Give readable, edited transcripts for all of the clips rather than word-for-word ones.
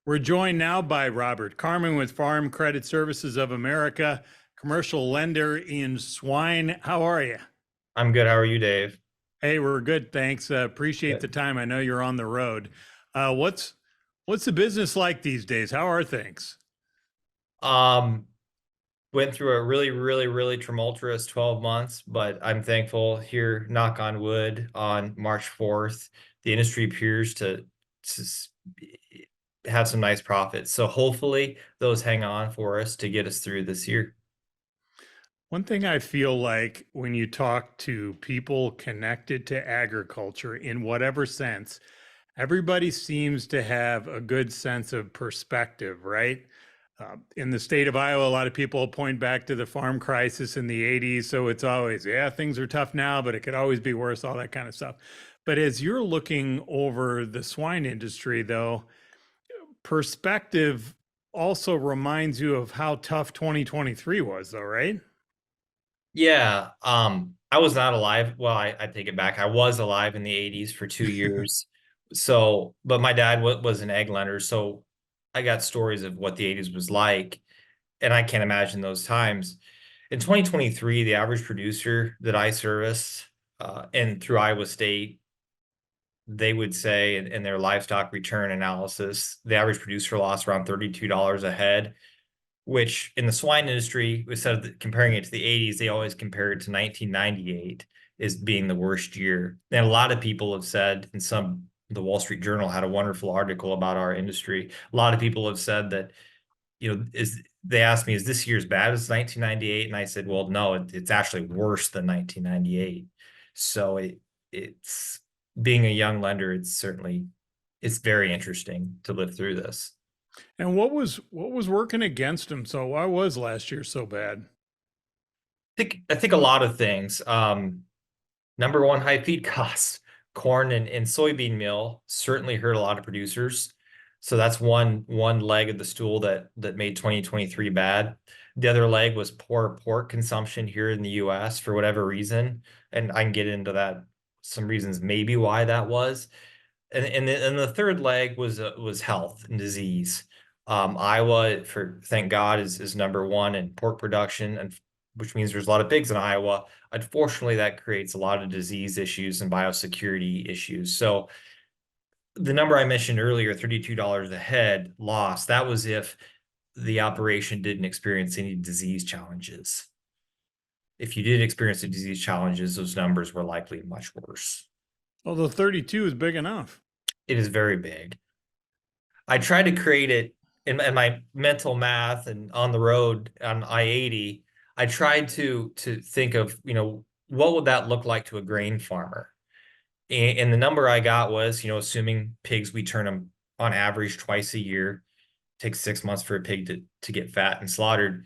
We're joined now by Robert Carman with Farm Credit Services of America, commercial lender in swine. How are you? I'm good. How are you, Dave? Hey, we're good, thanks. Appreciate the Good. time. I know you're on the road. What's the business like these days? How are things? Um, Went through a really tumultuous 12 months, but I'm thankful here, knock on wood, on March 4th, the industry appears to have some nice profits. So hopefully those hang on for us to get us through this year. One thing I feel like when you talk to people connected to agriculture in whatever sense, everybody seems to have a good sense of perspective, right? In the state of Iowa, a lot of people point back to the farm crisis in the 80s. So it's always, yeah, things are tough now, but it could always be worse, all that kind of stuff. But as you're looking over the swine industry, though, perspective also reminds you of how tough 2023 was, though, right? Yeah, I was not alive. Well, I take it back. I was alive in the 80s for 2 years. So, but my dad was an egg lender, so I got stories of what the 80s was like, and I can't imagine those times. In 2023, the average producer that I serviced, and through Iowa State, they would say in their livestock return analysis, the average producer lost around $32 a head, which in the swine industry, instead of comparing it to the 80s, they always compare it to 1998 as being the worst year. And a lot of people have said, and the Wall Street Journal had a wonderful article about our industry. A lot of people have said that, they asked me, is this year as bad as 1998? And I said, well, no, it's actually worse than 1998. So it's being a young lender, it's very interesting to live through this. And what was working against him? So why was last year so bad? I think a lot of things. Number one, high feed costs. Corn and soybean meal certainly hurt a lot of producers. So that's one leg of the stool that made 2023 bad. The other leg was poor pork consumption here in the US for whatever reason. And I can get into that, some reasons maybe why that was. And the third leg was health and disease. Iowa, for thank God, is number one in pork production, and which means there's a lot of pigs in Iowa. Unfortunately, that creates a lot of disease issues and biosecurity issues. So the number I mentioned earlier, $32 a head loss, that was if the operation didn't experience any disease challenges. If you did experience the disease challenges, those numbers were likely much worse. Although 32 is big enough. It is very big. I tried to create it in my mental math and on the road on I-80. I tried to think of, what would that look like to a grain farmer? And the number I got was, assuming pigs, we turn them on average twice a year, takes 6 months for a pig to get fat and slaughtered.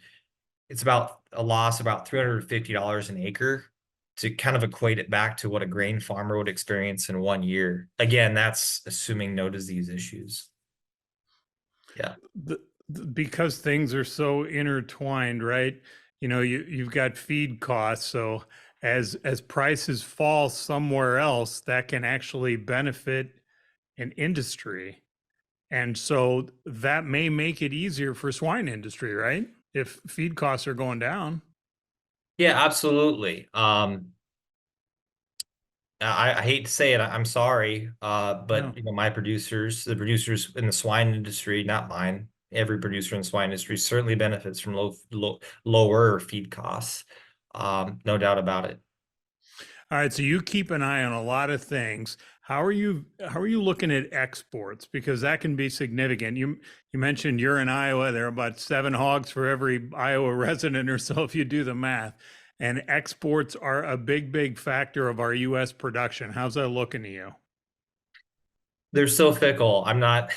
It's about a loss about $350 an acre to kind of equate it back to what a grain farmer would experience in 1 year. Again, that's assuming no disease issues. Yeah. Because things are so intertwined, right? You've got feed costs, so as prices fall somewhere else, that can actually benefit an industry. And so that may make it easier for swine industry, right? If feed costs are going down. Yeah, absolutely. I hate to say it, I'm sorry, No. but my producers, the producers in the swine industry, not mine, every producer in the swine industry certainly benefits from lower feed costs. No doubt about it. All right, so you keep an eye on a lot of things. How are you looking at exports? Because that can be significant. You mentioned you're in Iowa. There are about 7 hogs for every Iowa resident or so if you do the math. And exports are a big factor of our US production. How's that looking to you? They're so fickle. I'm not,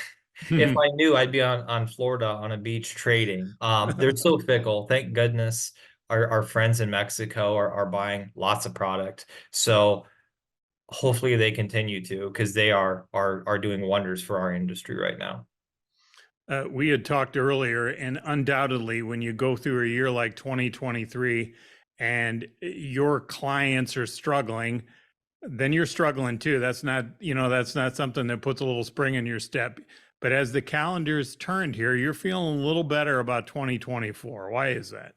if I knew, I'd be on Florida on a beach trading. They're so fickle. Thank goodness our friends in Mexico are buying lots of product. So hopefully they continue to, because they are doing wonders for our industry right now. We had talked earlier, and undoubtedly, when you go through a year like 2023 and your clients are struggling, then you're struggling too. That's not something that puts a little spring in your step. But as the calendar's turned here, you're feeling a little better about 2024. Why is that?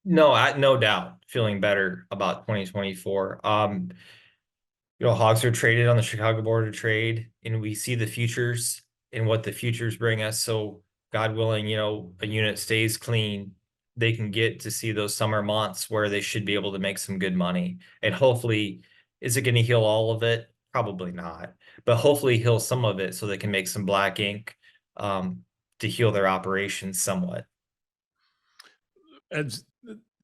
No, no doubt feeling better about 2024. Hogs are traded on the Chicago Board of Trade, and we see the futures and what the futures bring us. So, God willing, a unit stays clean, they can get to see those summer months where they should be able to make some good money. And hopefully, is it going to heal all of it? Probably not, but hopefully heal some of it so they can make some black ink to heal their operations somewhat. As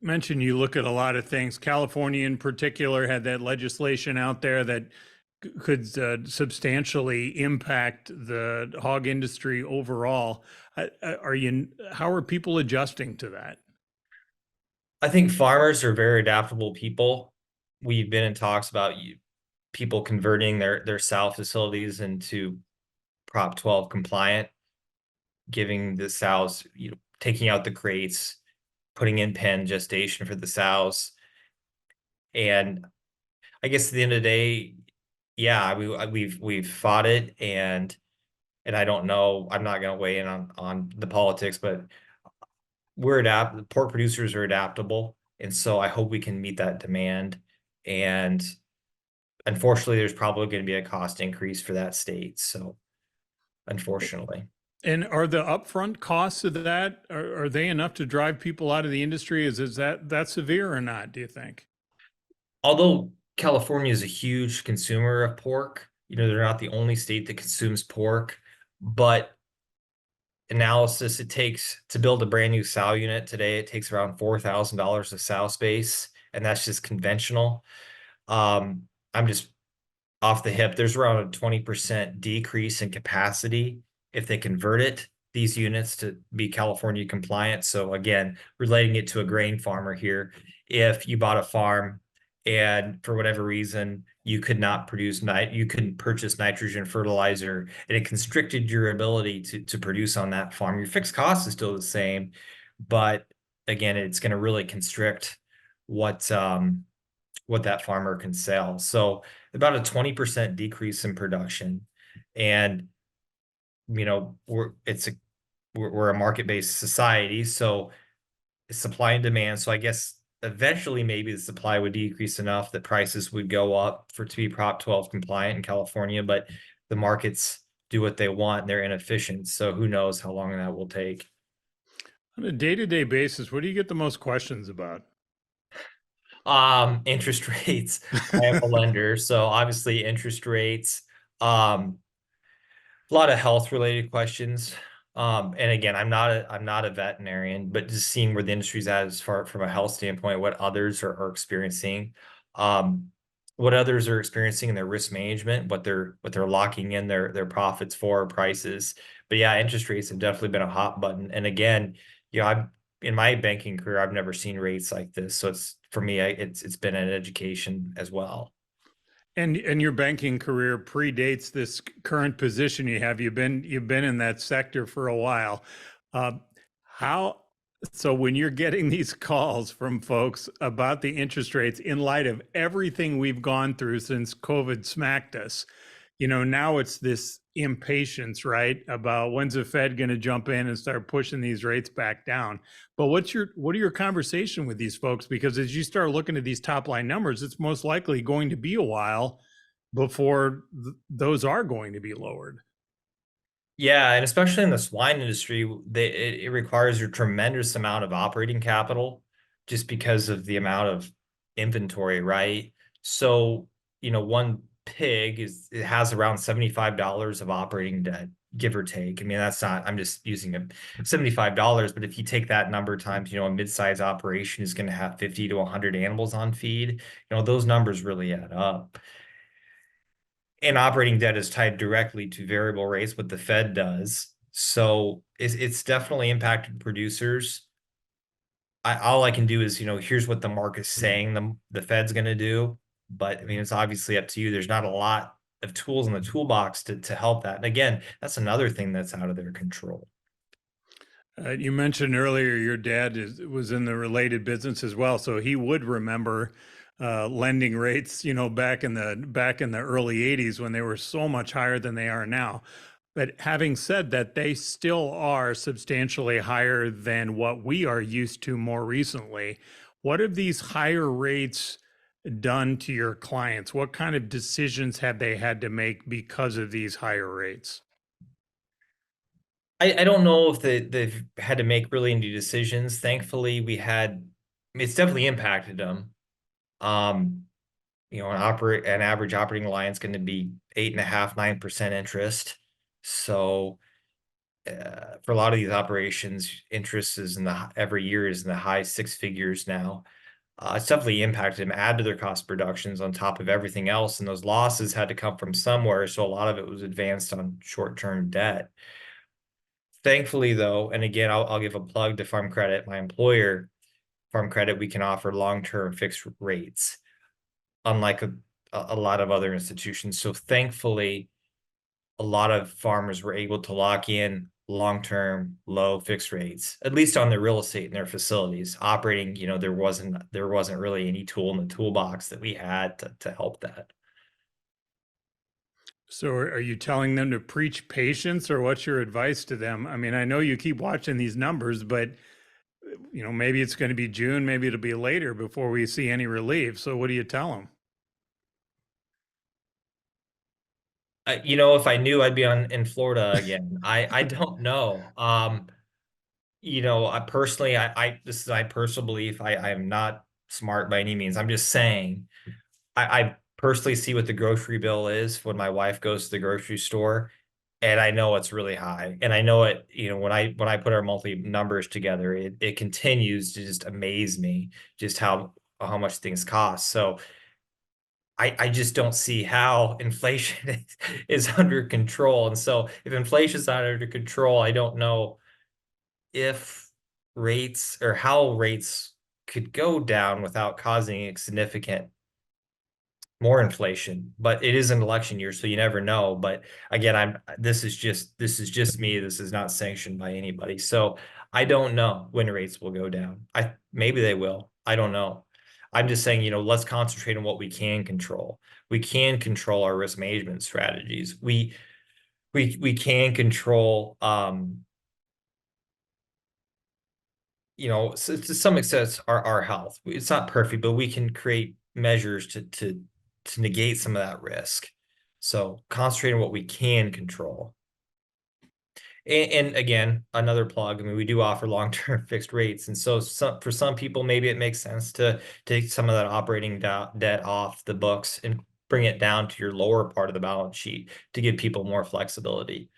mentioned, you look at a lot of things. California, in particular, had that legislation out there that could substantially impact the hog industry overall. How are people adjusting to that? I think farmers are very adaptable people. We've been in talks about people converting their sow facilities into Prop 12 compliant, giving the sows, taking out the crates, putting in pen gestation for the sows. And I guess at the end of the day, yeah, we've fought it, and I don't know, I'm not going to weigh in on the politics, but pork producers are adaptable, and so I hope we can meet that demand. And unfortunately, there's probably going to be a cost increase for that state. So unfortunately. And are the upfront costs of that, are they enough to drive people out of the industry? Is that severe or not, do you think? Although California is a huge consumer of pork, they're not the only state that consumes pork, but analysis it takes to build a brand new sow unit today, it takes around $4,000 of sow space, and that's just conventional. I'm just off the hip, there's around a 20% decrease in capacity if they convert these units to be California compliant. So again, relating it to a grain farmer here, if you bought a farm and for whatever reason you could not you couldn't purchase nitrogen fertilizer, and it constricted your ability to produce on that farm, your fixed cost is still the same, but again, it's going to really constrict what that farmer can sell. So about a 20% decrease in production. And, we're a market-based society. So it's supply and demand. So I guess eventually maybe the supply would decrease enough that prices would go up to be Prop 12 compliant in California, but the markets do what they want and they're inefficient. So who knows how long that will take. On a day-to-day basis, what do you get the most questions about? Interest rates. I am a lender, so obviously interest rates. A lot of health related questions. And again, I'm not a veterinarian, but just seeing where the industry's at as far from a health standpoint, what others are experiencing, um, what others are experiencing in their risk management, what they're locking in their profits for prices. But yeah, interest rates have definitely been a hot button. And again, I've in my banking career, I've never seen rates like this. So it's for me, it's been an education as well. And your banking career predates this current position you have. You've been in that sector for a while. Uh, how so when you're getting these calls from folks about the interest rates in light of everything we've gone through since COVID smacked us, now it's this impatience, right? About when's the Fed going to jump in and start pushing these rates back down. But what are your conversation with these folks? Because as you start looking at these top line numbers, it's most likely going to be a while before those are going to be lowered. Yeah, and especially in the swine industry, it requires a tremendous amount of operating capital just because of the amount of inventory, right? So, one pig it has around $75 of operating debt, give or take. I mean, that's not, I'm just using $75, but if you take that number times, a mid-size operation is going to have 50 to 100 animals on feed, those numbers really add up. And operating debt is tied directly to variable rates, what the Fed does. So it's definitely impacted producers. All I can do is, here's what the market's saying the Fed's going to do. But I mean, it's obviously up to you. There's not a lot of tools in the toolbox to help that. And again, that's another thing that's out of their control. You mentioned earlier your dad was in the related business as well, so he would remember lending rates, back in the early '80s when they were so much higher than they are now. But having said that, they still are substantially higher than what we are used to more recently. What have these higher rates done to your clients? What kind of decisions have they had to make because of these higher rates? I don't know if they've had to make really any decisions. Thankfully, it's definitely impacted them. Um, an average operating line is going to be 8.5%, 9% interest. So for a lot of these operations, interest is every year is in the high six figures now. It's definitely impacted them, add to their cost productions on top of everything else. And those losses had to come from somewhere. So a lot of it was advanced on short-term debt. Thankfully, though, and again, I'll give a plug to Farm Credit, my employer. Farm Credit, we can offer long-term fixed rates, unlike a lot of other institutions. So thankfully, a lot of farmers were able to lock in long-term low fixed rates, at least on their real estate and their facilities. Operating, there wasn't really any tool in the toolbox that we had to help that. So are you telling them to preach patience, or what's your advice to them? I mean, I know you keep watching these numbers, but maybe it's going to be June, maybe it'll be later before we see any relief. So what do you tell them? If I knew, I'd be in Florida again. I don't know. I personally, this is my personal belief. I am not smart by any means. I'm just saying, I personally see what the grocery bill is when my wife goes to the grocery store, and I know it's really high. And I know it, when I put our monthly numbers together, it continues to just amaze me just how much things cost. So I just don't see how inflation is under control. And so if inflation is not under control, I don't know if rates or how rates could go down without causing significant more inflation. But it is an election year, so you never know. But again, this is just me. This is not sanctioned by anybody. So I don't know when rates will go down. Maybe they will. I don't know. I'm just saying, let's concentrate on what we can control. We can control our risk management strategies. We can control so to some extent our health. It's not perfect, but we can create measures to negate some of that risk. So concentrate on what we can control. And again, another plug. I mean, we do offer long-term fixed rates, and so for some people, maybe it makes sense to take some of that operating debt off the books and bring it down to your lower part of the balance sheet to give people more flexibility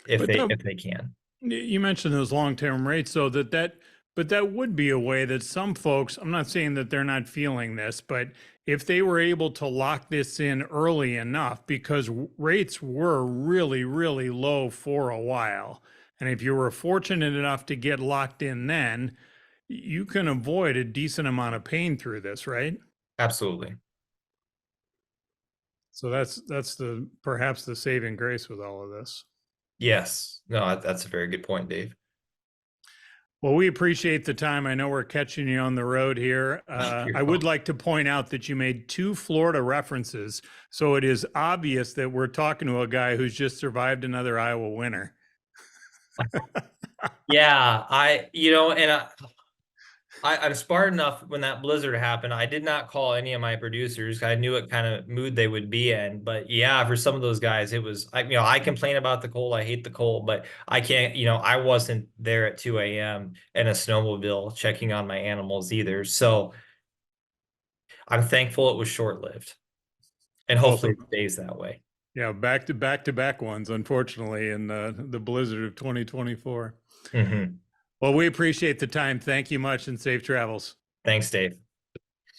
if But they that if they can. You mentioned those long-term rates, so but that would be a way that some folks, I'm not saying that they're not feeling this, but if they were able to lock this in early enough, because rates were really, really low for a while. And if you were fortunate enough to get locked in then, you can avoid a decent amount of pain through this, right? Absolutely. So that's the perhaps the saving grace with all of this. Yes. No, that's a very good point, Dave. Well, we appreciate the time. I know we're catching you on the road here. You're I would welcome. like to point out that you made two Florida references. So it is obvious that we're talking to a guy who's just survived another Iowa winter. Yeah, I'm smart enough when that blizzard happened. I did not call any of my producers. I knew what kind of mood they would be in. But yeah, for some of those guys, it was, I complain about the cold. I hate the cold, but I can't, I wasn't there at 2 a.m. in a snowmobile checking on my animals either. So I'm thankful it was short-lived, and Well, hopefully so it stays that way. yeah, back to back ones, unfortunately, in the blizzard of 2024. Hmm. Well, we appreciate the time. Thank you much and safe travels. Thanks, Dave.